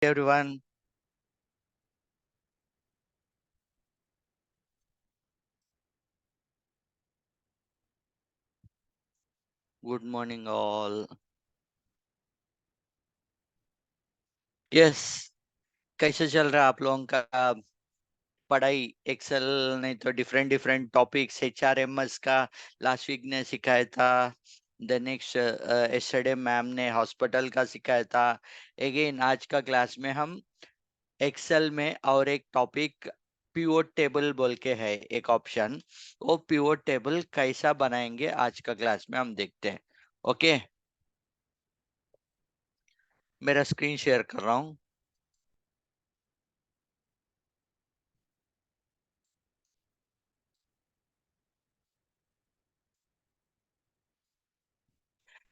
everyone. Good morning all. Yes, कैसे चल रहा है आप लोगों का पढ़ाई? एक्सेल नहीं तो डिफरेंट डिफरेंट टॉपिक्स HRMS का लास्ट वीक ने सिखाया था। द नेक्स्ट यस्टरडे मैम ने हॉस्पिटल का सिखाया था। अगेन आज का क्लास में हम एक्सेल में और एक टॉपिक पिवोट टेबल बोल के है एक ऑप्शन। वो पिवोट टेबल कैसा बनाएंगे आज का क्लास में हम देखते हैं। ओके, मेरा स्क्रीन शेयर कर रहा हूँ।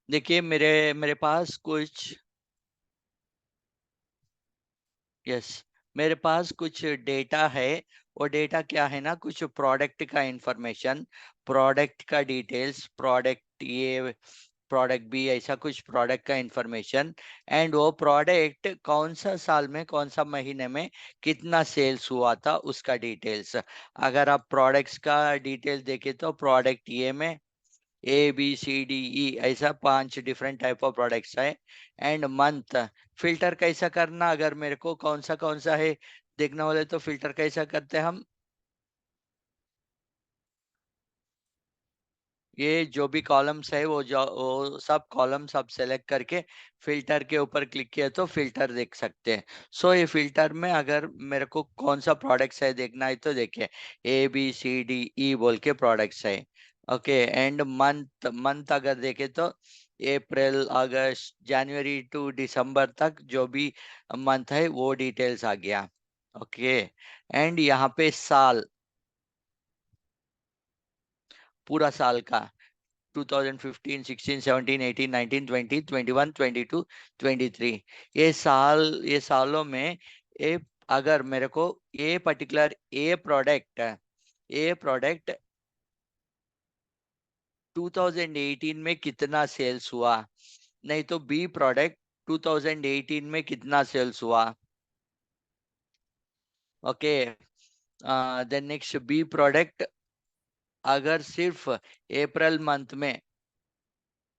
देखिए मेरे मेरे पास कुछ, यस, मेरे पास कुछ डेटा है। वो डेटा क्या है ना, कुछ प्रोडक्ट का इंफॉर्मेशन, प्रोडक्ट का details, product A, product B, ऐसा कुछ प्रोडक्ट का इंफॉर्मेशन। एंड वो प्रोडक्ट कौन सा साल में कौन सा महीने में कितना सेल्स हुआ था उसका डिटेल्स। अगर आप प्रोडक्ट्स का डिटेल्स देखें तो प्रोडक्ट ए में ABCDE ऐसा 5 डिफरेंट टाइप ऑफ प्रोडक्ट्स है। एंड मंथ फिल्टर कैसा करना, अगर मेरे को कौन सा है देखना बोले तो फिल्टर कैसा करते हैं हम। ये जो भी कॉलम्स है वो सब कॉलम्स आप सेलेक्ट करके फिल्टर के ऊपर क्लिक किया तो फिल्टर देख सकते हैं। सो ये फिल्टर में अगर मेरे को कौन सा प्रोडक्ट्स है देखना है तो देखिए ABCDE बोल के प्रोडक्ट्स है। ओके, एंड मंथ मंथ अगर देखे तो अप्रैल अगस्त जनवरी टू दिसंबर तक जो भी मंथ है वो डिटेल्स आ गया। ओके, एंड यहाँ पे साल, पूरा साल का 2015, 16, 17, 18, 19, 20, 21, 22, 23, ये सालों में ए, अगर मेरे को ए पर्टिकुलर ए प्रोडक्ट 2018 में कितना सेल्स हुआ, नहीं तो बी प्रोडक्ट 2018 में कितना सेल्स हुआ। Okay, then next B product अगर सिर्फ अप्रैल मंथ में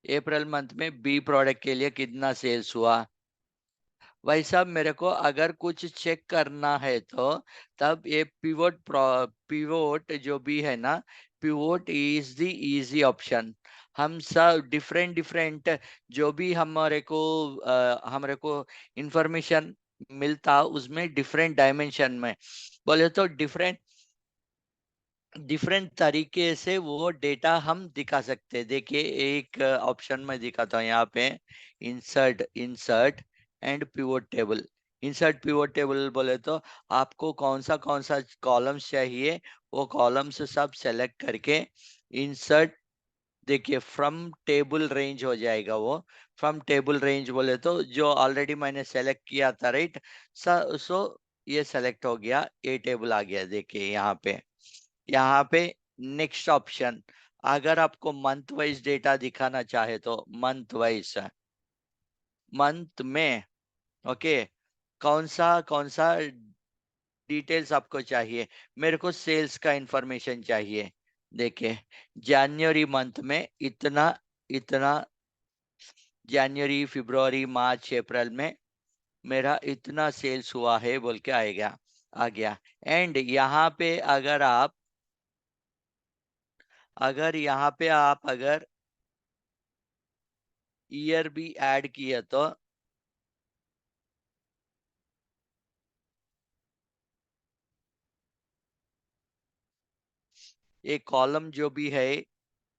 अप्रैल मंथ में बी प्रोडक्ट के लिए कितना सेल्स हुआ। भाई साहब मेरे को अगर कुछ चेक करना है तो तब ये पिवोट जो भी है ना, pivot is the easy option. हम सब डिफरेंट डिफरेंट जो भी हमारे को इंफॉर्मेशन मिलता उसमें डिफरेंट डायमेंशन में बोले तो डिफरेंट डिफरेंट तरीके से वो डेटा हम दिखा सकते हैं। देखिए एक ऑप्शन में दिखाता हूँ यहाँ पे, insert insert and pivot table. Insert pivot table बोले तो आपको कौन सा कॉलम्स चाहिए वो कॉलम्स सब सेलेक्ट करके इंसर्ट, देखिए फ्रॉम टेबल रेंज हो जाएगा वो। फ्रॉम टेबल रेंज बोले तो जो ऑलरेडी मैंने सेलेक्ट किया था, राइट। सो ये सेलेक्ट हो गया, ए टेबल आ गया। देखिए यहाँ पे नेक्स्ट ऑप्शन, अगर आपको मंथ वाइज डेटा दिखाना चाहे तो मंथ वाइज, मंथ में, ओके, कौन सा डिटेल्स आपको चाहिए। मेरे को सेल्स का इंफॉर्मेशन चाहिए। देखिए जनवरी मंथ में इतना इतना, जनवरी फरवरी मार्च अप्रैल में मेरा इतना सेल्स हुआ है बोल के आएगा, आ गया। एंड यहाँ पे अगर यहाँ पे आप अगर ईयर भी ऐड किया तो एक कॉलम जो भी है,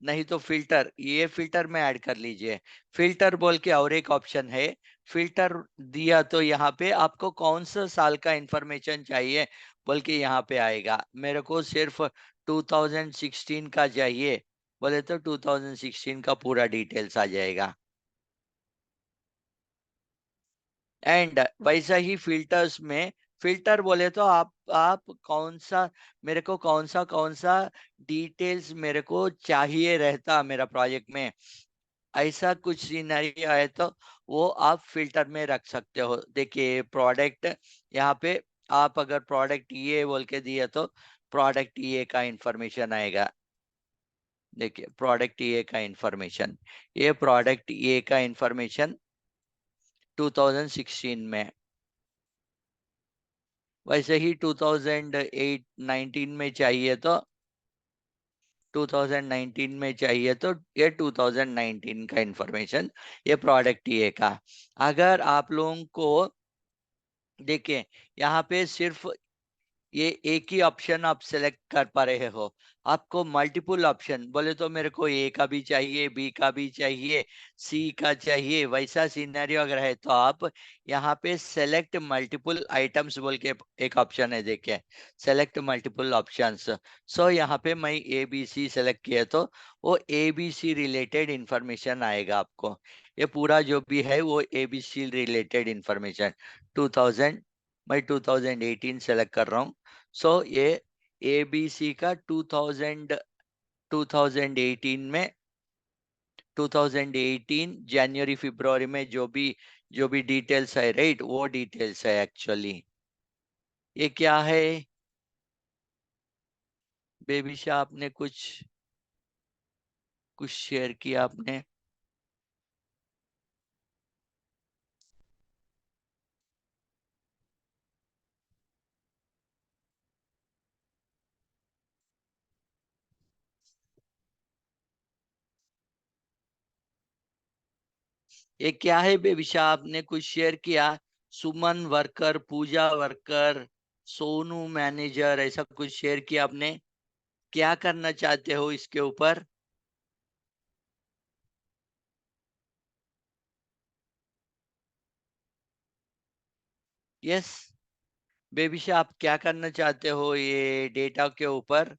नहीं तो फिल्टर, ये फिल्टर में ऐड कर लीजिए। फिल्टर बोल के और एक ऑप्शन है, फिल्टर दिया तो यहाँ पे आपको कौन सा साल का इंफॉर्मेशन चाहिए बोल के यहाँ पे आएगा। मेरे को सिर्फ 2016 का चाहिए बोले तो 2016 का पूरा डिटेल्स आ जाएगा। एंड वैसा ही फिल्टर्स में, फिल्टर बोले तो आप मेरे को कौन सा डिटेल्स मेरे को चाहिए रहता मेरा प्रोजेक्ट में। ऐसा कुछ सिनेरियो है तो वो आप फिल्टर में रख सकते हो। देखिए प्रोडक्ट, यहाँ पे आप अगर प्रोडक्ट ये बोल के दिए तो प्रोडक्ट ये का इंफॉर्मेशन आएगा। देखिए प्रोडक्ट ये का इंफॉर्मेशन, ये प्रोडक्ट ये का इंफॉर्मेशन 2016 में। वैसे ही 2008-19 में चाहिए तो 2019 में चाहिए तो ये 2019 का इंफॉर्मेशन, ये प्रोडक्ट ये का। अगर आप लोगों को देखिए यहाँ पे सिर्फ ये एक ही ऑप्शन आप सेलेक्ट कर पा रहे हो, आपको मल्टीपल ऑप्शन बोले तो मेरे को ए का भी चाहिए, बी का भी चाहिए, सी का चाहिए, वैसा सिनेरियो अगर है तो आप यहाँ पे सेलेक्ट मल्टीपल आइटम्स बोल के एक ऑप्शन है, देखिए सेलेक्ट मल्टीपल ऑप्शंस। सो यहाँ पे मैं ए बी सी सेलेक्ट किया तो वो A B C related information आएगा आपको। ये पूरा जो भी है वो A B C related information 2000, मैं 2018 सेलेक्ट कर रहा हूँ। सो ये एबीसी का 2018 में 2018 जनवरी फरवरी में जो भी डिटेल्स है, राइट, वो डिटेल्स है एक्चुअली। ये क्या है बेबी शाह, आपने कुछ कुछ शेयर किया आपने? ये क्या है बेबी शाह, आपने कुछ शेयर किया? सुमन वर्कर, पूजा वर्कर, सोनू मैनेजर, ऐसा कुछ शेयर किया आपने? क्या करना चाहते हो इसके ऊपर? यस बेबीशा, आप क्या करना चाहते हो ये डेटा के ऊपर?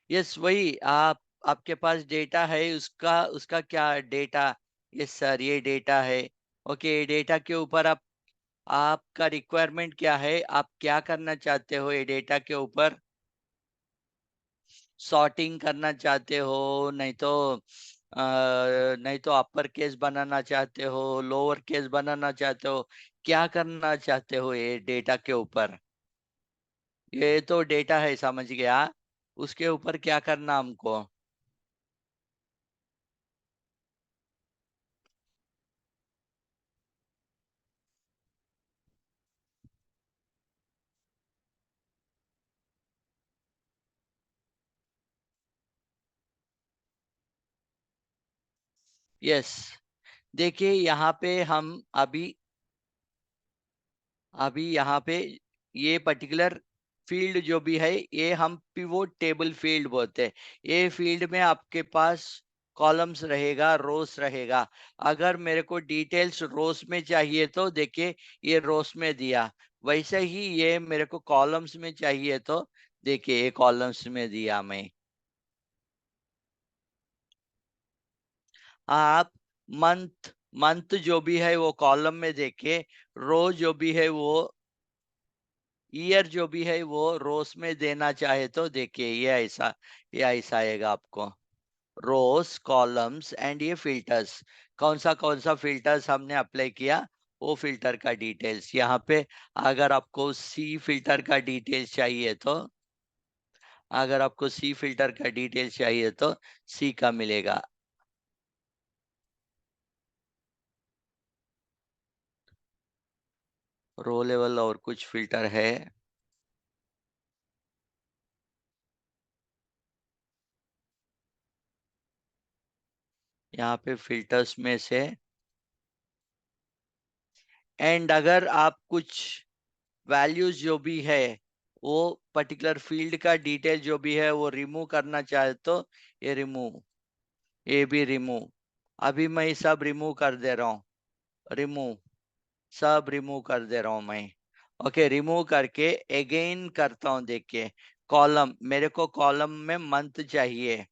यस वही आप, आपके पास डेटा है, उसका उसका क्या डेटा? यस सर, ये डेटा है। ओके, डेटा के ऊपर आप, आपका रिक्वायरमेंट क्या है, आप क्या करना चाहते हो ये डेटा के ऊपर? सॉर्टिंग करना चाहते हो, नहीं तो नहीं तो अपर केस बनाना चाहते हो, लोअर केस बनाना चाहते हो, क्या करना चाहते हो ये डेटा के ऊपर? ये तो डेटा है, समझ गया। उसके ऊपर क्या करना हमको? यस देखिए यहाँ पे हम अभी अभी यहाँ पे ये पर्टिकुलर फील्ड जो भी है ये हम पिवोट टेबल फील्ड बोलते हैं। ये फील्ड में आपके पास कॉलम्स रहेगा, रोस रहेगा। अगर मेरे को डिटेल्स रोस में चाहिए तो देखिए ये रोस में दिया, वैसे ही ये मेरे को कॉलम्स में चाहिए तो देखिए ये कॉलम्स में दिया मैं। आप मंथ, मंथ जो भी है वो कॉलम में देखे, रो जो भी है वो, ईयर जो भी है वो रोस में देना चाहे तो देखिए ये ऐसा आएगा आपको। रोस, कॉलम्स एंड ये फिल्टर्स, कौन सा फिल्टर्स हमने अप्लाई किया वो फिल्टर का डिटेल्स यहाँ पे। अगर आपको सी फिल्टर का डिटेल्स चाहिए तो, अगर आपको सी फिल्टर का डिटेल्स चाहिए तो सी का मिलेगा। रो लेवल और कुछ फिल्टर है, यहाँ पे फिल्टर्स में से। एंड अगर आप कुछ वैल्यूज जो भी है वो पर्टिकुलर फील्ड का डिटेल जो भी है वो रिमूव करना चाहे तो ये रिमूव, ये भी रिमूव। अभी मैं सब रिमूव कर दे रहा हूँ, रिमूव, सब रिमूव कर दे रहा हूँ मैं। ओके, रिमूव करके अगेन करता हूँ। देखिए कॉलम, मेरे को कॉलम में मंथ चाहिए,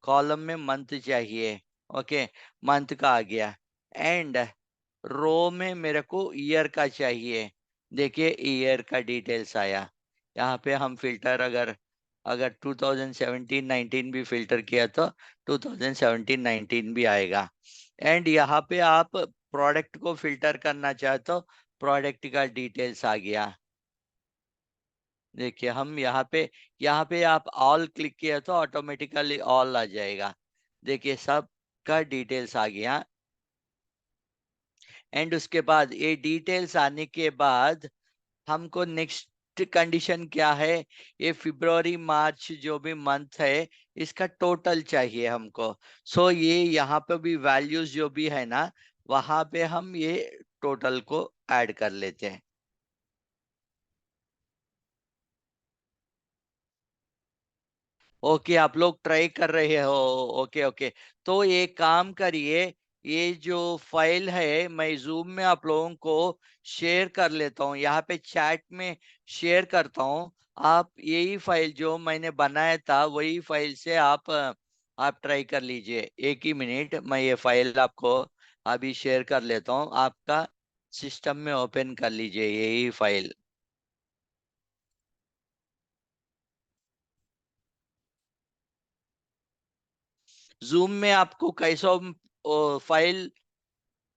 कॉलम में मंथ चाहिए। ओके, मंथ का आ गया। एंड रो में मेरे को ईयर का चाहिए। देखिए ईयर का डिटेल्स आया। यहाँ पे हम फिल्टर अगर अगर 2017-19 भी फिल्टर किया तो 2017-19 भी आएगा। एंड यहाँ पे आप प्रोडक्ट को फिल्टर करना चाहे तो प्रोडक्ट का डिटेल्स आ गया। देखिए हम यहाँ पे आप ऑल क्लिक किया तो ऑटोमेटिकली ऑल आ जाएगा। देखिए सब का डिटेल्स आ गया। एंड उसके बाद ये डिटेल्स आने के बाद हमको नेक्स्ट कंडीशन क्या है, ये फरवरी मार्च जो भी मंथ है इसका टोटल चाहिए हमको। सो ये यहाँ पे भी वैल्यूज जो भी है ना, वहां पे हम ये टोटल को ऐड कर लेते हैं। ओके आप लोग ट्राई कर रहे हो। Okay okay. तो ये काम करिए, ये जो फाइल है मैं जूम में आप लोगों को शेयर कर लेता हूँ, यहाँ पे चैट में शेयर करता हूँ। आप यही फाइल जो मैंने बनाया था वही फाइल से आप ट्राई कर लीजिए। एक ही मिनट, मैं ये फाइल आपको अभी शेयर कर लेता हूँ, आपका सिस्टम में ओपन कर लीजिए यही फाइल। जूम में आपको कैसा फाइल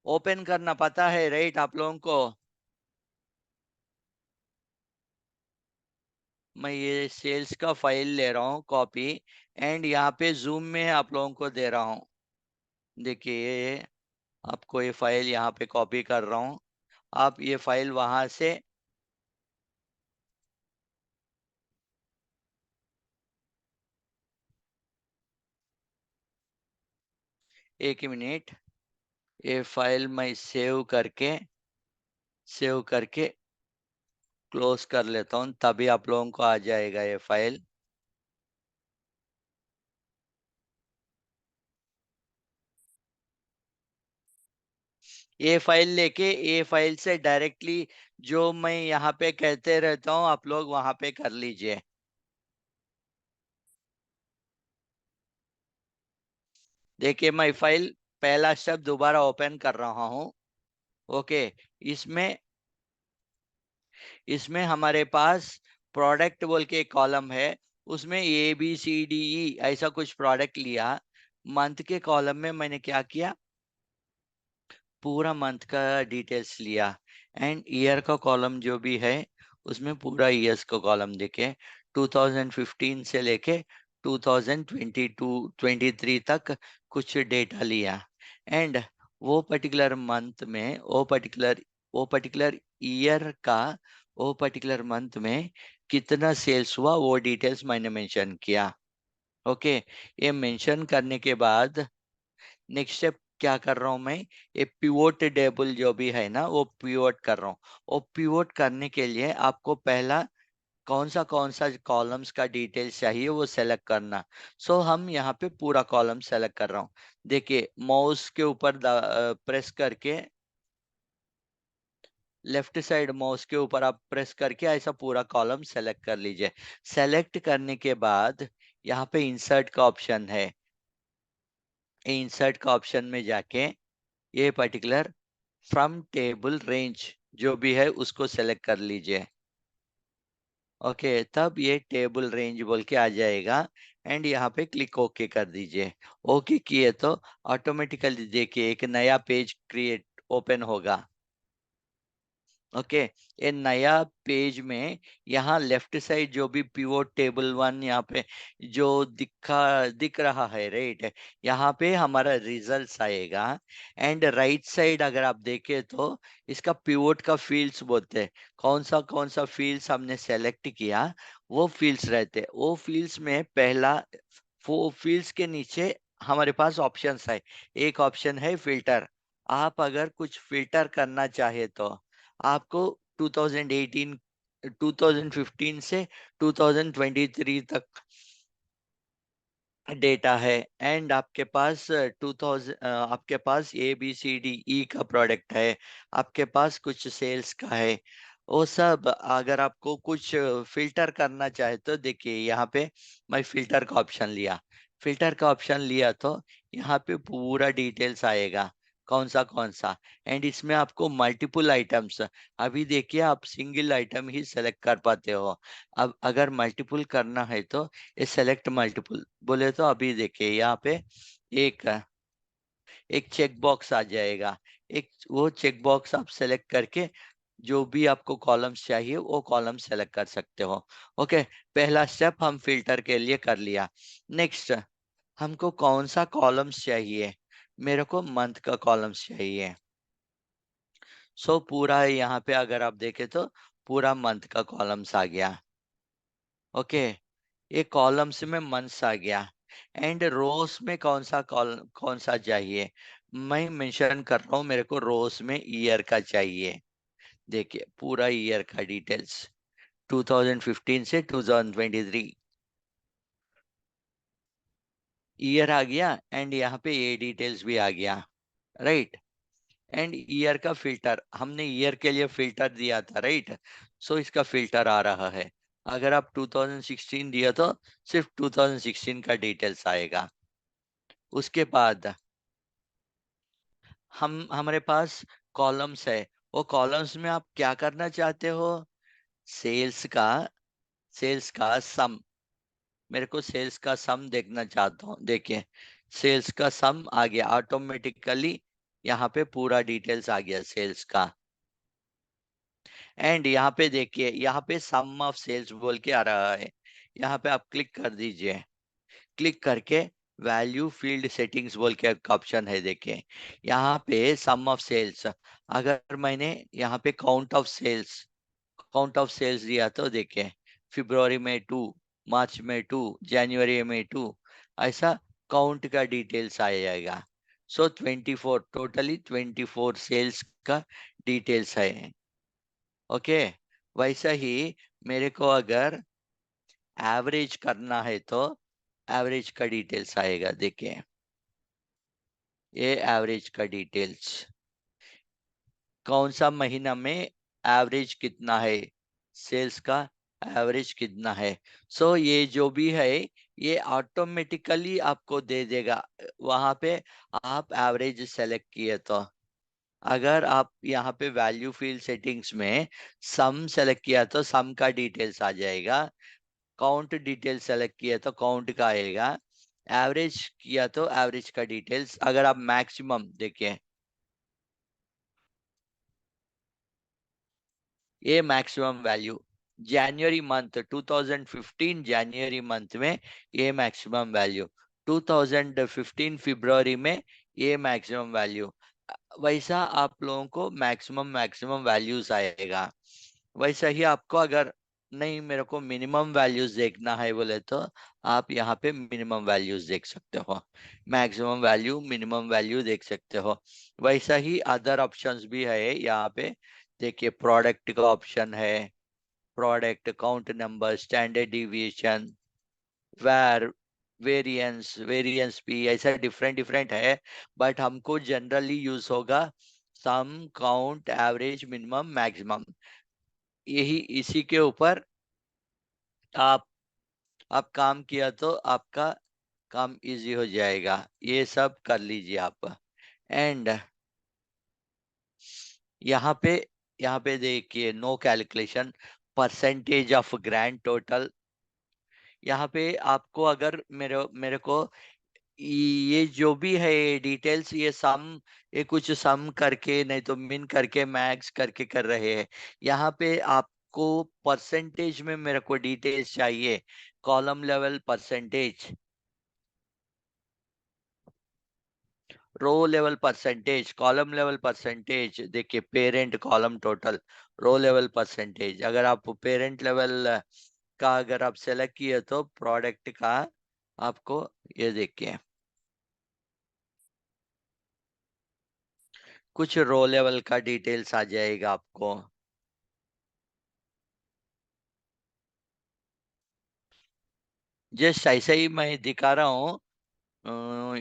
ओपन करना पता है राइट आप लोगों को। मैं ये सेल्स का फाइल ले रहा हूँ कॉपी, एंड यहाँ पे जूम में आप लोगों को दे रहा हूँ। देखिए आपको ये फाइल यहाँ पे कॉपी कर रहा हूँ। आप ये फाइल वहां से एक मिनट, ये फाइल मैं सेव करके क्लोज कर लेता हूँ, तभी आप लोगों को आ जाएगा ये फाइल। ये फाइल लेके ये फाइल से डायरेक्टली जो मैं यहाँ पे कहते रहता हूँ आप लोग वहां पे कर लीजिए। देखिए मैं फाइल पहला स्टेप दोबारा ओपन कर रहा हूँ। ओके। इसमें इसमें हमारे पास प्रोडक्ट बोल के एक कॉलम है, उसमें ABCDE ऐसा कुछ प्रोडक्ट लिया। मंथ के कॉलम में मैंने क्या किया, पूरा मंथ का डिटेल्स लिया। एंड ईयर का कॉलम जो भी है उसमें पूरा ईयर्स का कॉलम देखे, 2015 से लेके 2022-23 तक कुछ डेटा लिया। एंड वो पर्टिकुलर ईयर का वो पर्टिकुलर मंथ में कितना सेल्स हुआ वो डिटेल्स मैंने मेंशन किया। ओके। ये मेंशन करने के बाद नेक्स्ट स्टेप क्या कर रहा हूं मैं, ये पिवोट टेबल जो भी है ना वो पिवोट कर रहा हूँ। वो पिवोट करने के लिए आपको पहला कौन सा कॉलम्स का डिटेल्स चाहिए वो सेलेक्ट करना। सो हम यहाँ पे पूरा कॉलम सेलेक्ट कर रहा हूँ। देखिए माउस के ऊपर प्रेस करके, लेफ्ट साइड माउस के ऊपर आप प्रेस करके ऐसा पूरा कॉलम सेलेक्ट कर लीजिए। सेलेक्ट करने के बाद यहाँ पे इंसर्ट का ऑप्शन है, इंसर्ट का ऑप्शन में जाके ये पर्टिकुलर फ्रॉम टेबल रेंज जो भी है उसको सेलेक्ट कर लीजिए। ओके तब ये टेबल रेंज बोल के आ जाएगा। एंड यहाँ पे क्लिक ओके कर दीजिए। ओके किए तो ऑटोमेटिकली देखिए एक नया पेज क्रिएट ओपन होगा। ओके। ये नया पेज में यहाँ लेफ्ट साइड जो भी पिवोट टेबल वन यहाँ पे जो दिख रहा है राइट, यहाँ पे हमारा रिजल्ट्स आएगा। एंड राइट साइड अगर आप देखें तो इसका पिवोट का फील्ड्स बोलते हैं, कौन सा फील्ड्स हमने सेलेक्ट किया वो फील्ड्स रहते हैं। वो फील्ड्स में पहला वो फील्ड्स के नीचे हमारे पास ऑप्शंस है। एक ऑप्शन है फिल्टर। आप अगर कुछ फिल्टर करना चाहे तो आपको 2018 2015 से 2023 तक डेटा है। एंड आपके पास 2000 आपके पास ABCDE का प्रोडक्ट है, आपके पास कुछ सेल्स का है। वो सब अगर आपको कुछ फिल्टर करना चाहे तो देखिए यहाँ पे मैं फिल्टर का ऑप्शन लिया। फिल्टर का ऑप्शन लिया तो यहाँ पे पूरा डिटेल्स आएगा, कौन सा। एंड इसमें आपको मल्टीपल आइटम्स, अभी देखिए आप सिंगल आइटम ही सेलेक्ट कर पाते हो। अब अगर मल्टीपल करना है तो ये सेलेक्ट मल्टीपल बोले तो अभी देखिए यहाँ पे एक एक चेक बॉक्स आ जाएगा। एक वो चेक बॉक्स आप सेलेक्ट करके जो भी आपको कॉलम्स चाहिए वो कॉलम सेलेक्ट कर सकते हो। ओके, पहला स्टेप हम फिल्टर के लिए कर लिया। नेक्स्ट, हमको कौन सा कॉलम्स चाहिए? मेरे को मंथ का कॉलम्स चाहिए। सो पूरा यहाँ पे अगर आप देखें तो पूरा मंथ का कॉलम्स आ गया। ओके, ये कॉलम्स में मंथ्स आ गया। एंड रोज में कौन सा चाहिए? मैं मेंशन कर रहा हूँ, मेरे को रोज में ईयर का चाहिए। देखिए पूरा ईयर का डिटेल्स 2015 से 2023 ईयर आ गया। एंड यहाँ पे ये डिटेल्स भी आ गया, राइट। एंड ईयर का फिल्टर, हमने ईयर के लिए फिल्टर दिया था, राइट। सो इसका फिल्टर आ रहा है। अगर आप 2016 दिया तो सिर्फ 2016 का डिटेल्स आएगा। उसके बाद हम हमारे पास कॉलम्स है। वो कॉलम्स में आप क्या करना चाहते हो? सेल्स का सेल्स का सम, मेरे को सेल्स का सम देखना चाहता हूँ। देखिए सेल्स का सम आ गया ऑटोमेटिकली, यहाँ पे पूरा डिटेल्स आ गया सेल्स का। एंड यहाँ पे देखिए, यहाँ पे सम ऑफ सेल्स बोल के आ रहा है। यहाँ पे आप क्लिक कर दीजिए। क्लिक करके वैल्यू फील्ड सेटिंग्स बोल के एक ऑप्शन है, देखिए यहाँ पे सम ऑफ सेल्स। अगर मैंने यहाँ पे काउंट ऑफ सेल्स दिया तो देखिए फरवरी में 2, मार्च में 2, जनवरी में 2, ऐसा काउंट का डिटेल्स आ जाएगा। सो 24, टोटली 24 सेल्स का डिटेल्स है। ओके, वैसा ही मेरे को अगर एवरेज करना है तो एवरेज का डिटेल्स आएगा। देखिए ये एवरेज का डिटेल्स, कौन सा महीना में एवरेज कितना है, सेल्स का एवरेज कितना है। सो ये जो भी है ये ऑटोमेटिकली आपको दे देगा वहां पे, आप एवरेज सेलेक्ट किए तो। अगर आप यहाँ पे वैल्यू फील्ड सेटिंग्स में सम सेलेक्ट किया तो सम का डिटेल्स आ जाएगा। काउंट डिटेल सेलेक्ट किया तो काउंट का आएगा। एवरेज किया तो एवरेज का डिटेल्स। अगर आप मैक्सिमम देखिए, ये मैक्सिमम वैल्यू जनवरी मंथ 2015 जनवरी मंथ में ये मैक्सिमम वैल्यू, 2015 फरवरी में ये मैक्सिमम वैल्यू। वैसा आप लोगों को मैक्सिमम मैक्सिमम वैल्यूज आएगा। वैसा ही आपको अगर नहीं मेरे को मिनिमम वैल्यूज देखना है बोले तो आप यहाँ पे मिनिमम वैल्यूज देख सकते हो, मैक्सिमम वैल्यू मिनिमम वैल्यू देख सकते हो। वैसा ही अदर ऑप्शंस भी है यहाँ पे। देखिए प्रोडक्ट का ऑप्शन है, product count number standard deviation वैर वेरिएंस भी ऐसा डिफरेंट डिफरेंट है। बट हमको जनरली यूज होगा सम काउंट एवरेज मिनिमम मैक्सिमम। यही इसी के ऊपर आप आप काम किया तो आपका काम इजी हो जाएगा। ये सब कर लीजिए आप। एंड यहाँ पे यहाँ पे देखिए no calculation percentage of grand total. यहाँ पे आपको अगर मेरे मेरे को ये जो भी है डिटेल्स, ये सम, ये कुछ सम करके नहीं तो मिन करके मैक्स करके कर रहे हैं। यहाँ पे आपको परसेंटेज में मेरे को डिटेल्स चाहिए, column level percentage, row level percentage, column level percentage. देखिए parent column total, row level percentage. अगर आप पेरेंट लेवल का अगर आप सेलेक्ट किए तो प्रोडक्ट का आपको ये देखिए कुछ रो लेवल का डिटेल्स आ जाएगा आपको। जस्ट ऐसे ही मैं दिखा रहा हूँ।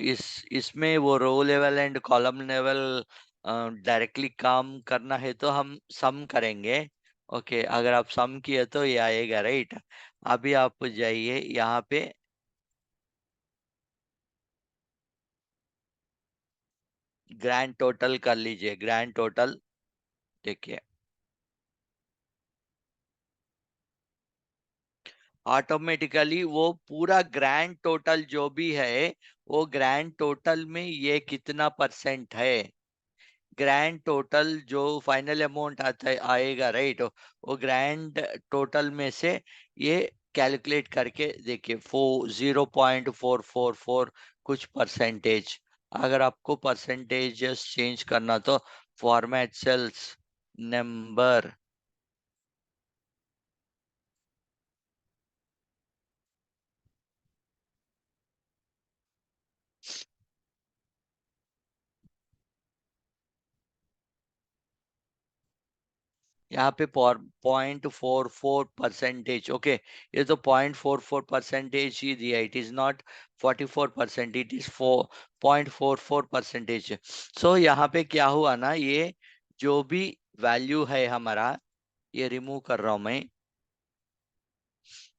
इस इसमें वो row level and column level directly काम करना है तो हम सम करेंगे। ओके, अगर आप सम किए तो ये आएगा, राइट। अभी आप जाइए यहाँ पे, ग्रैंड टोटल कर लीजिए, ग्रैंड टोटल देखिए, ऑटोमेटिकली वो पूरा ग्रैंड टोटल जो भी है, वो ग्रैंड टोटल में ये कितना परसेंट है, ग्रैंड टोटल जो फाइनल अमाउंट आता है आएगा, राइट, वो ग्रैंड टोटल में से ये कैलकुलेट करके देखिए, 0.444 कुछ परसेंटेज। अगर आपको परसेंटेज चेंज करना तो फॉर्मेट सेल्स नंबर, यहाँ पे 0.44%, ओके, ये तो 0.44% ही दिया, it is not 44%, it is 0.44%। सो यहाँ पे क्या हुआ ना, ये जो भी वैल्यू है हमारा, ये रिमूव कर रहा हूं मैं,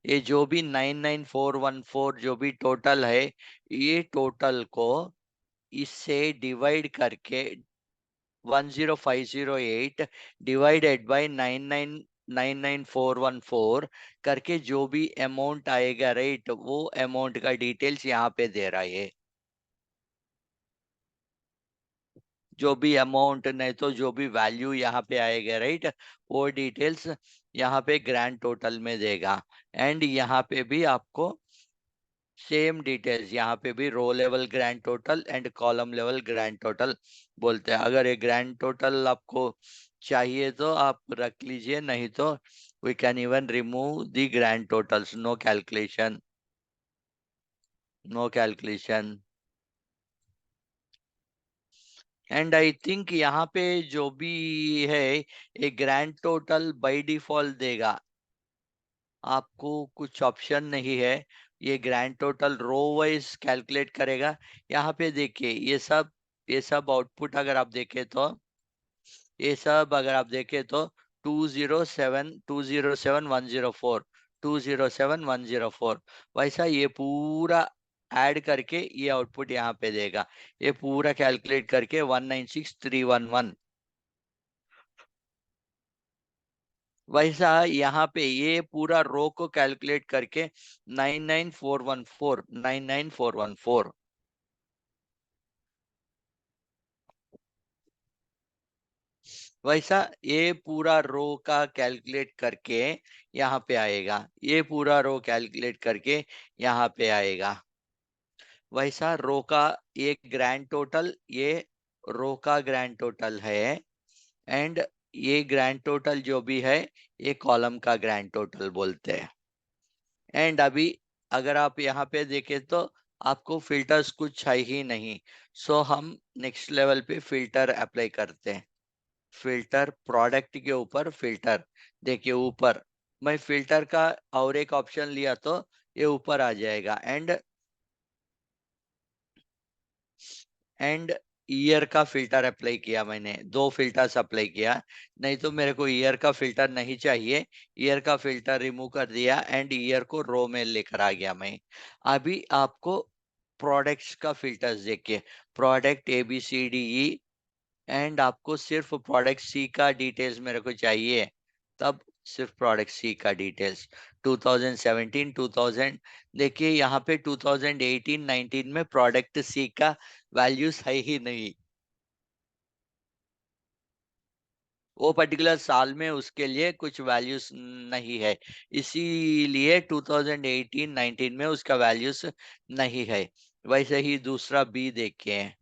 ये जो भी 99414 जो भी टोटल है, ये टोटल को इससे डिवाइड करके 10508 डिवाइडेड बाय 9999414 करके जो भी अमाउंट आएगा, राइट, वो अमाउंट का डिटेल्स यहाँ पे दे रहा है। जो भी अमाउंट नहीं तो जो भी वैल्यू यहाँ पे आएगा, राइट, वो डिटेल्स यहाँ पे ग्रैंड टोटल में देगा। एंड यहाँ पे भी आपको सेम डिटेल्स, यहाँ पे भी row level grand total and column level grand total बोलते हैं। अगर ये ग्रैंड टोटल आपको चाहिए तो आप रख लीजिए, नहीं तो we can even remove the grand totals, no calculation, no calculation. And I think यहाँ पे जो भी है, एक ग्रैंड टोटल बाय डिफॉल्ट देगा, आपको कुछ ऑप्शन नहीं है, ये grand total row wise calculate करेगा। यहाँ पे देखिए, ये सब आउटपुट अगर आप देखें तो, ये सब अगर आप देखें तो 207 207 104 वैसा ये पूरा ऐड करके ये आउटपुट यहाँ पे देगा, ये पूरा कैलकुलेट करके 196311, वैसा यहाँ पे ये पूरा रो को कैलकुलेट करके 99414 वैसा ये पूरा रो का कैलकुलेट करके यहाँ पे आएगा, ये पूरा रो कैलकुलेट करके यहाँ पे आएगा। वैसा रो का ये ग्रैंड टोटल, ये रो का ग्रैंड टोटल है, एंड ये ग्रैंड टोटल जो भी है, ये कॉलम का ग्रैंड टोटल बोलते हैं। एंड अभी अगर आप यहाँ पे देखें तो आपको फिल्टर्स कुछ है ही नहीं, सो हम नेक्स्ट लेवल पे फिल्टर अप्लाई करते हैं। फिल्टर प्रोडक्ट के ऊपर फिल्टर, देखिए ऊपर मैं फिल्टर का और एक ऑप्शन लिया तो ये ऊपर आ जाएगा। एंड ईयर का फिल्टर अप्लाई किया, मैंने दो फिल्टर्स अप्लाई किया, नहीं तो मेरे को ईयर का फिल्टर नहीं चाहिए, ईयर का फिल्टर रिमूव कर दिया एंड ईयर को रो में लेकर आ गया मैं। अभी आपको प्रोडक्ट्स का फिल्टर्स देखिए, प्रोडक्ट ABCDE, एंड आपको सिर्फ प्रोडक्ट सी का डिटेल्स मेरे को चाहिए, तब सिर्फ प्रोडक्ट सी का डिटेल्स 2017 2000, देखिए यहाँ पे 2018-19 में प्रोडक्ट सी का वैल्यूज है ही नहीं, वो पर्टिकुलर साल में उसके लिए कुछ वैल्यूज नहीं है, इसीलिए 2018-19 में उसका वैल्यूज नहीं है। वैसे ही दूसरा बी देखे,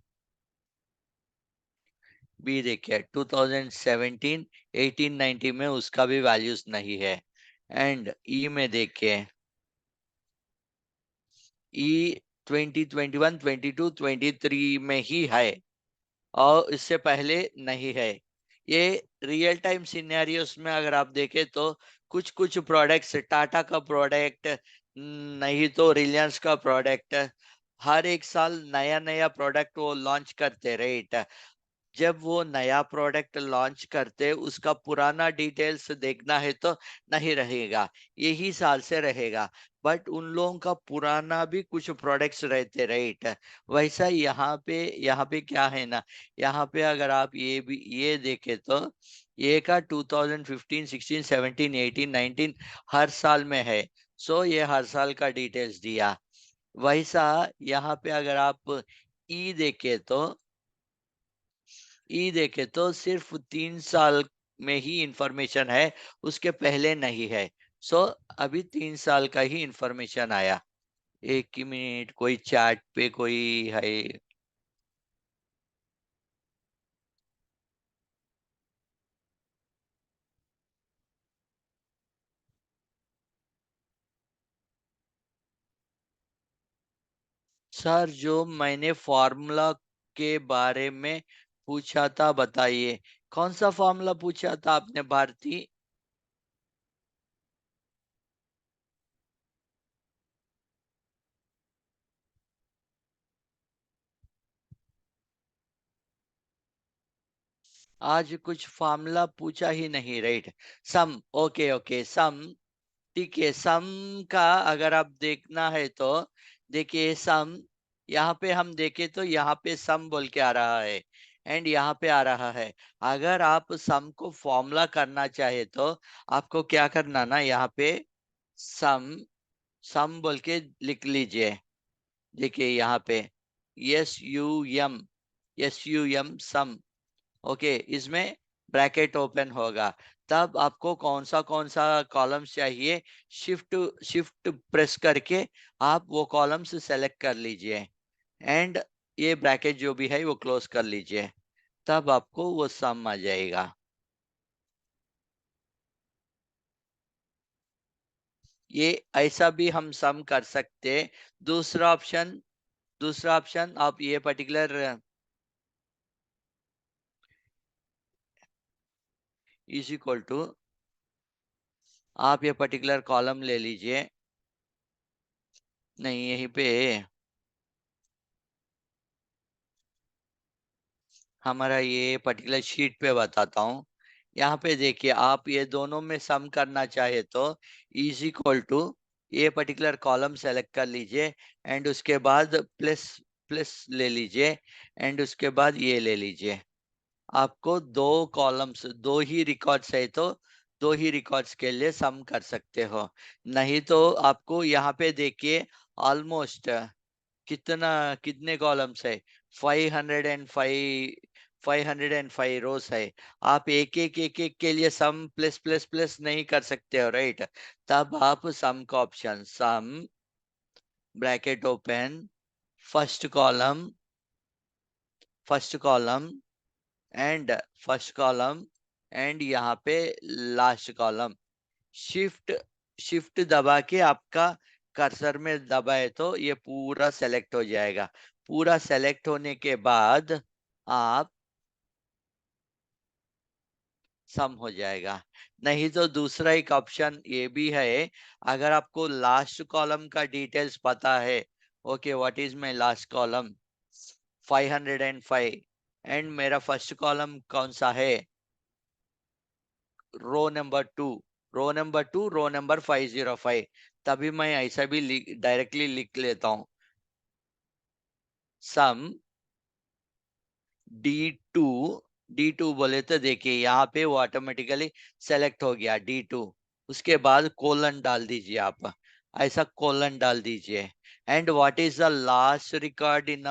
बी देखिए 2017 1890 में उसका भी वैल्यूज नहीं है। एंड ई में देखिए, ई 2021 22 23 में ही है, और इससे पहले नहीं है। ये रियल टाइम सिनेरियोस में अगर आप देखें तो कुछ कुछ प्रोडक्ट्स, टाटा का प्रोडक्ट, नहीं तो रिलायंस का प्रोडक्ट, हर एक साल नया नया प्रोडक्ट वो लॉन्च करते, राइट, जब वो नया प्रोडक्ट लॉन्च करते उसका पुराना डिटेल्स देखना है तो नहीं रहेगा, यही साल से रहेगा। बट उन लोगों का पुराना भी कुछ प्रोडक्ट्स रहते, राइट। वैसा यहाँ पे क्या है ना, यहाँ पे अगर आप ये देखे तो ये का 2015 16 17 18 19 हर साल में है। सो ये हर साल का डिटेल्स दिया। वैसा यहाँ पे अगर आप ई देखे तो सिर्फ 3 साल में ही इंफॉर्मेशन है, उसके पहले नहीं है। सो अभी 3 साल का ही इंफॉर्मेशन आया। एक ही मिनट, कोई चैट पे कोई है? सर, जो मैंने फॉर्मूला के बारे में पूछा था, बताइए। कौन सा फॉर्मूला पूछा था आपने, भारती? आज कुछ फॉर्मूला पूछा ही नहीं, राइट। सम, ओके ओके, सम। ठीक है, सम का अगर आप देखना है तो देखिए, सम यहाँ पे हम देखें तो यहाँ पे सम बोल के आ रहा है, एंड यहाँ पे आ रहा है। अगर आप सम को फॉर्मूला करना चाहे तो आपको क्या करना ना, यहाँ पे सम सम बोल के लिख लीजिए। देखिए यहाँ पे एस यू एम सम। ओके, इसमें ब्रैकेट ओपन होगा। तब आपको कौन सा कॉलम्स चाहिए, शिफ्ट शिफ्ट प्रेस करके आप वो कॉलम्स सेलेक्ट कर लीजिए, एंड ये ब्रैकेट जो भी है वो क्लोज कर लीजिए। तब आपको वो सम आ जाएगा। ये ऐसा भी हम सम कर सकते। दूसरा ऑप्शन दूसरा ऑप्शन, आप ये पर्टिकुलर इज इक्वल टू, आप ये पर्टिकुलर कॉलम ले लीजिए। नहीं, यहीं पे हमारा ये पर्टिकुलर शीट पे बताता हूँ। यहाँ पे देखिए, आप ये दोनों में सम करना चाहे तो इज इक्वल टू, ये पर्टिकुलर कॉलम सेलेक्ट कर लीजिए, एंड उसके बाद प्लस प्लस ले लीजिए, एंड उसके बाद ये ले लीजिए। आपको दो कॉलम्स, दो ही रिकॉर्ड्स है तो दो ही रिकॉर्ड्स के लिए सम कर सकते हो। नहीं तो आपको यहाँ पे देखिए, ऑलमोस्ट कितने कॉलम्स है? 505, 505 रोज है। आप एक एक के लिए सम प्लस प्लस प्लस नहीं कर सकते हो, राइट। तब आप सम का option, some bracket open, first column first column and first column, and यहाँ पे लास्ट कॉलम, शिफ्ट शिफ्ट दबा के आपका कर्सर में दबाए तो ये पूरा सेलेक्ट हो जाएगा। पूरा सेलेक्ट होने के बाद आप सम हो जाएगा। नहीं तो दूसरा एक ऑप्शन ये भी है, अगर आपको लास्ट कॉलम का डिटेल्स पता है। Okay, what is my last column? 505, and मेरा फर्स्ट कॉलम कौन सा है? Row number two, row number 505। तभी मैं ऐसा भी डायरेक्टली लिख लेता हूँ, सम D2। D2 बोले तो देखिए, यहाँ पे वो ऑटोमेटिकली सेलेक्ट हो गया, D2। उसके बाद कोलन डाल दीजिए आप, ऐसा कोलन डाल दीजिए। And what is the last record in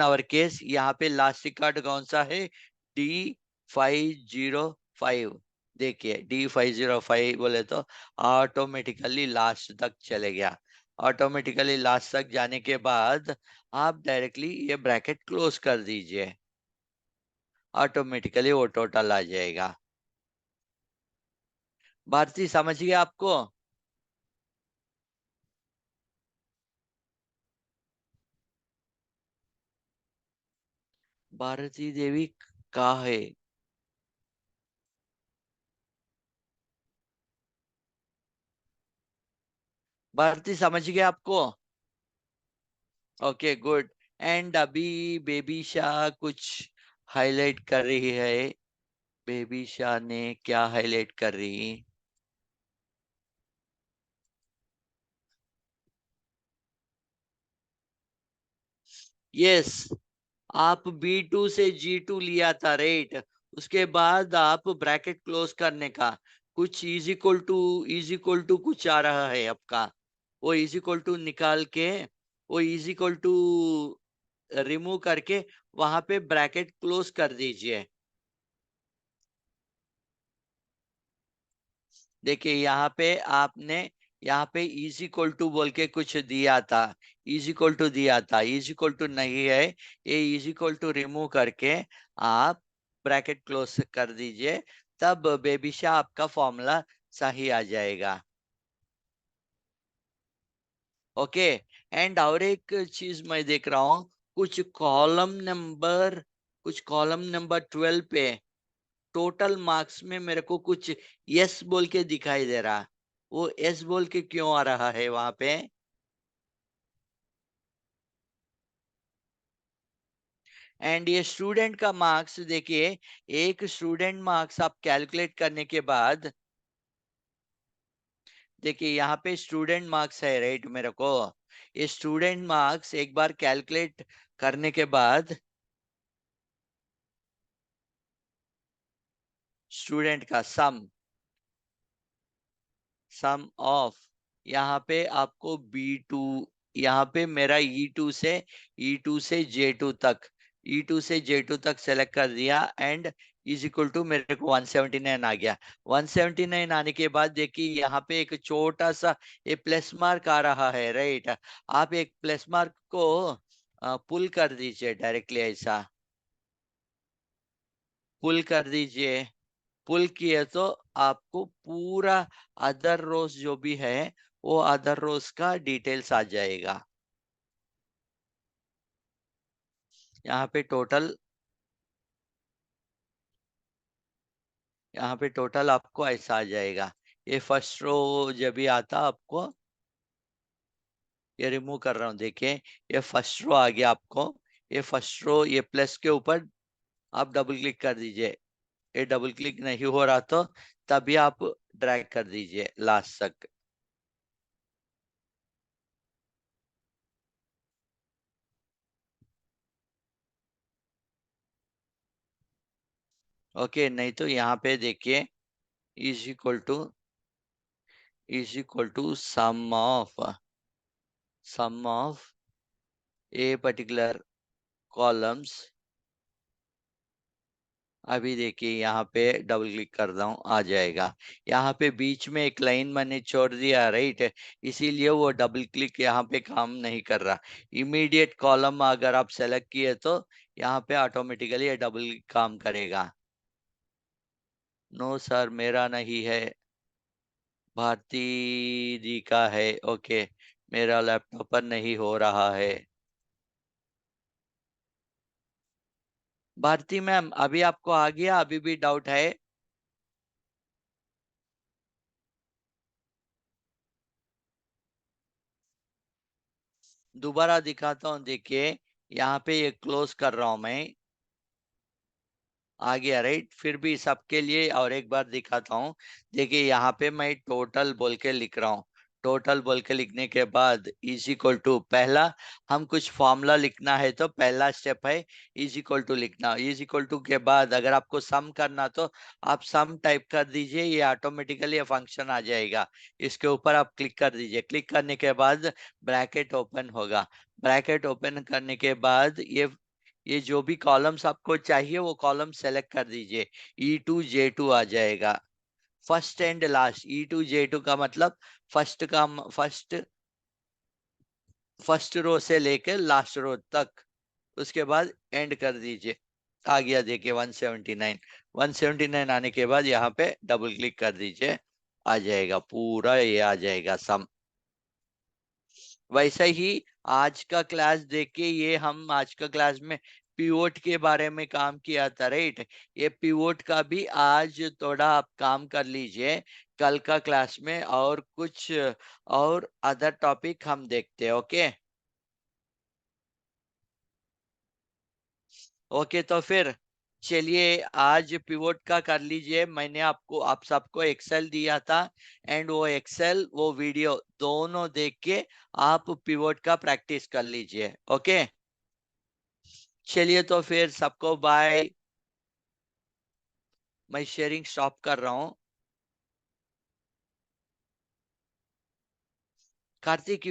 our case? यहाँ पे लास्ट रिकॉर्ड कौन सा है? D505। देखिए, D505 बोले तो ऑटोमेटिकली लास्ट तक चले गया। ऑटोमेटिकली लास्ट तक जाने के बाद आप डायरेक्टली ये ब्रैकेट क्लोज कर दीजिए, ऑटोमेटिकली वो टोटल आ जाएगा। भारती, समझ गए आपको? भारती देवी कहाँ है? भारती, समझ गए आपको? Okay, good. एंड अभी बेबी शाह कुछ हाईलाइट कर रही है। बेबी शाह ने क्या हाईलाइट कर रही? यस, आप B2 से G2 लिया था रेट, उसके बाद आप ब्रैकेट क्लोज करने का कुछ इज इक्वल टू कुछ आ रहा है आपका, वो इज इक्वल टू निकाल के, वो इज इक्वल टू रिमूव करके वहां पे ब्रैकेट क्लोज कर दीजिए। देखिए यहाँ पे इज इक्वल टू बोल के कुछ दिया था, इज इक्वल टू दिया था, इज इक्वल टू नहीं है, ये इज इक्वल टू रिमूव करके आप ब्रैकेट क्लोज कर दीजिए, तब बेबिशा आपका फॉर्मूला सही आ जाएगा। ओके। एंड और एक चीज मैं देख रहा हूँ, कुछ कॉलम नंबर कुछ कॉलम नंबर 12 पे टोटल मार्क्स में मेरे को कुछ यस बोल के दिखाई दे रहा, वो यस बोल के क्यों आ रहा है वहां पे? एंड ये स्टूडेंट का मार्क्स देखिए, एक स्टूडेंट मार्क्स आप कैलकुलेट करने के बाद, देखिए यहाँ पे स्टूडेंट मार्क्स है राइट मेरे को, ये स्टूडेंट मार्क्स एक बार कैलकुलेट करने के बाद स्टूडेंट का सम ऑफ, यहाँ पे आपको B2, यहाँ पे मेरा ई टू से J2 तक, E2 से J2 तक सेलेक्ट कर दिया, एंड इज इक्वल टू मेरे को 179 आ गया। 179 आने के बाद देखिए यहाँ पे एक छोटा सा ये प्लस मार्क आ रहा है राइट, आप एक प्लस मार्क को पुल कर दीजिए डायरेक्टली, ऐसा पुल कर दीजिए। पुल किए तो आपको पूरा अदर रोज जो भी है, वो अदर रोज का डिटेल्स आ जाएगा। यहाँ पे टोटल यहाँ पे टोटल आपको ऐसा आ जाएगा। ये फर्स्ट रो जब भी आता आपको, ये रिमूव कर रहा हूँ देखिए, ये फर्स्ट रो आ गया आपको, ये फर्स्ट रो ये प्लस के ऊपर आप डबल क्लिक कर दीजिए, ये डबल क्लिक नहीं हो रहा तो तभी आप ड्रैग कर दीजिए लास्ट तक। ओके, नहीं तो यहाँ पे देखिए is equal to sum of a particular columns. अभी देखिए यहाँ पे डबल क्लिक कर रहा हूँ, आ जाएगा। यहाँ पे बीच में एक लाइन मैंने छोड़ दिया राइट, इसीलिए वो डबल क्लिक यहाँ पे काम नहीं कर रहा। इमीडिएट कॉलम अगर आप सेलेक्ट किए तो यहाँ पे ऑटोमेटिकली ये डबल काम करेगा। नो सर, मेरा नहीं है, भारती जी का है। ओके, मेरा लैपटॉप पर नहीं हो रहा है। भारती मैम, अभी आपको आ गया, अभी भी डाउट है? दोबारा दिखाता हूँ देखिए, यहाँ पे ये क्लोज कर रहा हूं मैं, आ गया राइट। फिर भी सबके लिए और एक बार दिखाता हूँ। देखिए यहाँ पे मैं टोटल बोल के लिख रहा हूँ, टोटल बोल के लिखने के बाद इज इक्वल टू, पहला हम कुछ फॉर्मूला लिखना है तो पहला स्टेप है इज इक्वल टू लिखना। इज इक्वल टू के बाद अगर आपको सम करना तो आप सम टाइप कर दीजिए, ये ऑटोमेटिकली ये फंक्शन आ जाएगा। इसके ऊपर आप क्लिक कर दीजिए, क्लिक करने के बाद ब्रैकेट ओपन होगा। ब्रैकेट ओपन करने के बाद ये जो भी कॉलम्स आपको चाहिए वो कॉलम सेलेक्ट कर दीजिए, E2 J2 आ जाएगा। First and last, E2 J2 का मतलब फर्स्ट रो से लेकर लास्ट रो तक, उसके बाद एंड कर दीजिए। आ गया देखिए 179। 179 आने के बाद यहाँ पे डबल क्लिक कर दीजिए, आ जाएगा पूरा, ये आ जाएगा सम। वैसा ही आज का क्लास देख के, ये हम आज का क्लास में पिवोट के बारे में काम किया था राइट, ये पिवोट का भी आज थोड़ा आप काम कर लीजिए। कल का क्लास में और कुछ और अदर टॉपिक हम देखते हैं। ओके। ओके, तो फिर चलिए आज पिवोट का कर लीजिए। मैंने आपको आप सबको एक्सेल दिया था, एंड वो एक्सेल वो वीडियो दोनों देख के आप पिवोट का प्रैक्टिस कर लीजिए। ओके। चलिए तो फिर सबको बाय। मैं शेयरिंग स्टॉप कर रहा हूँ। कार्तिक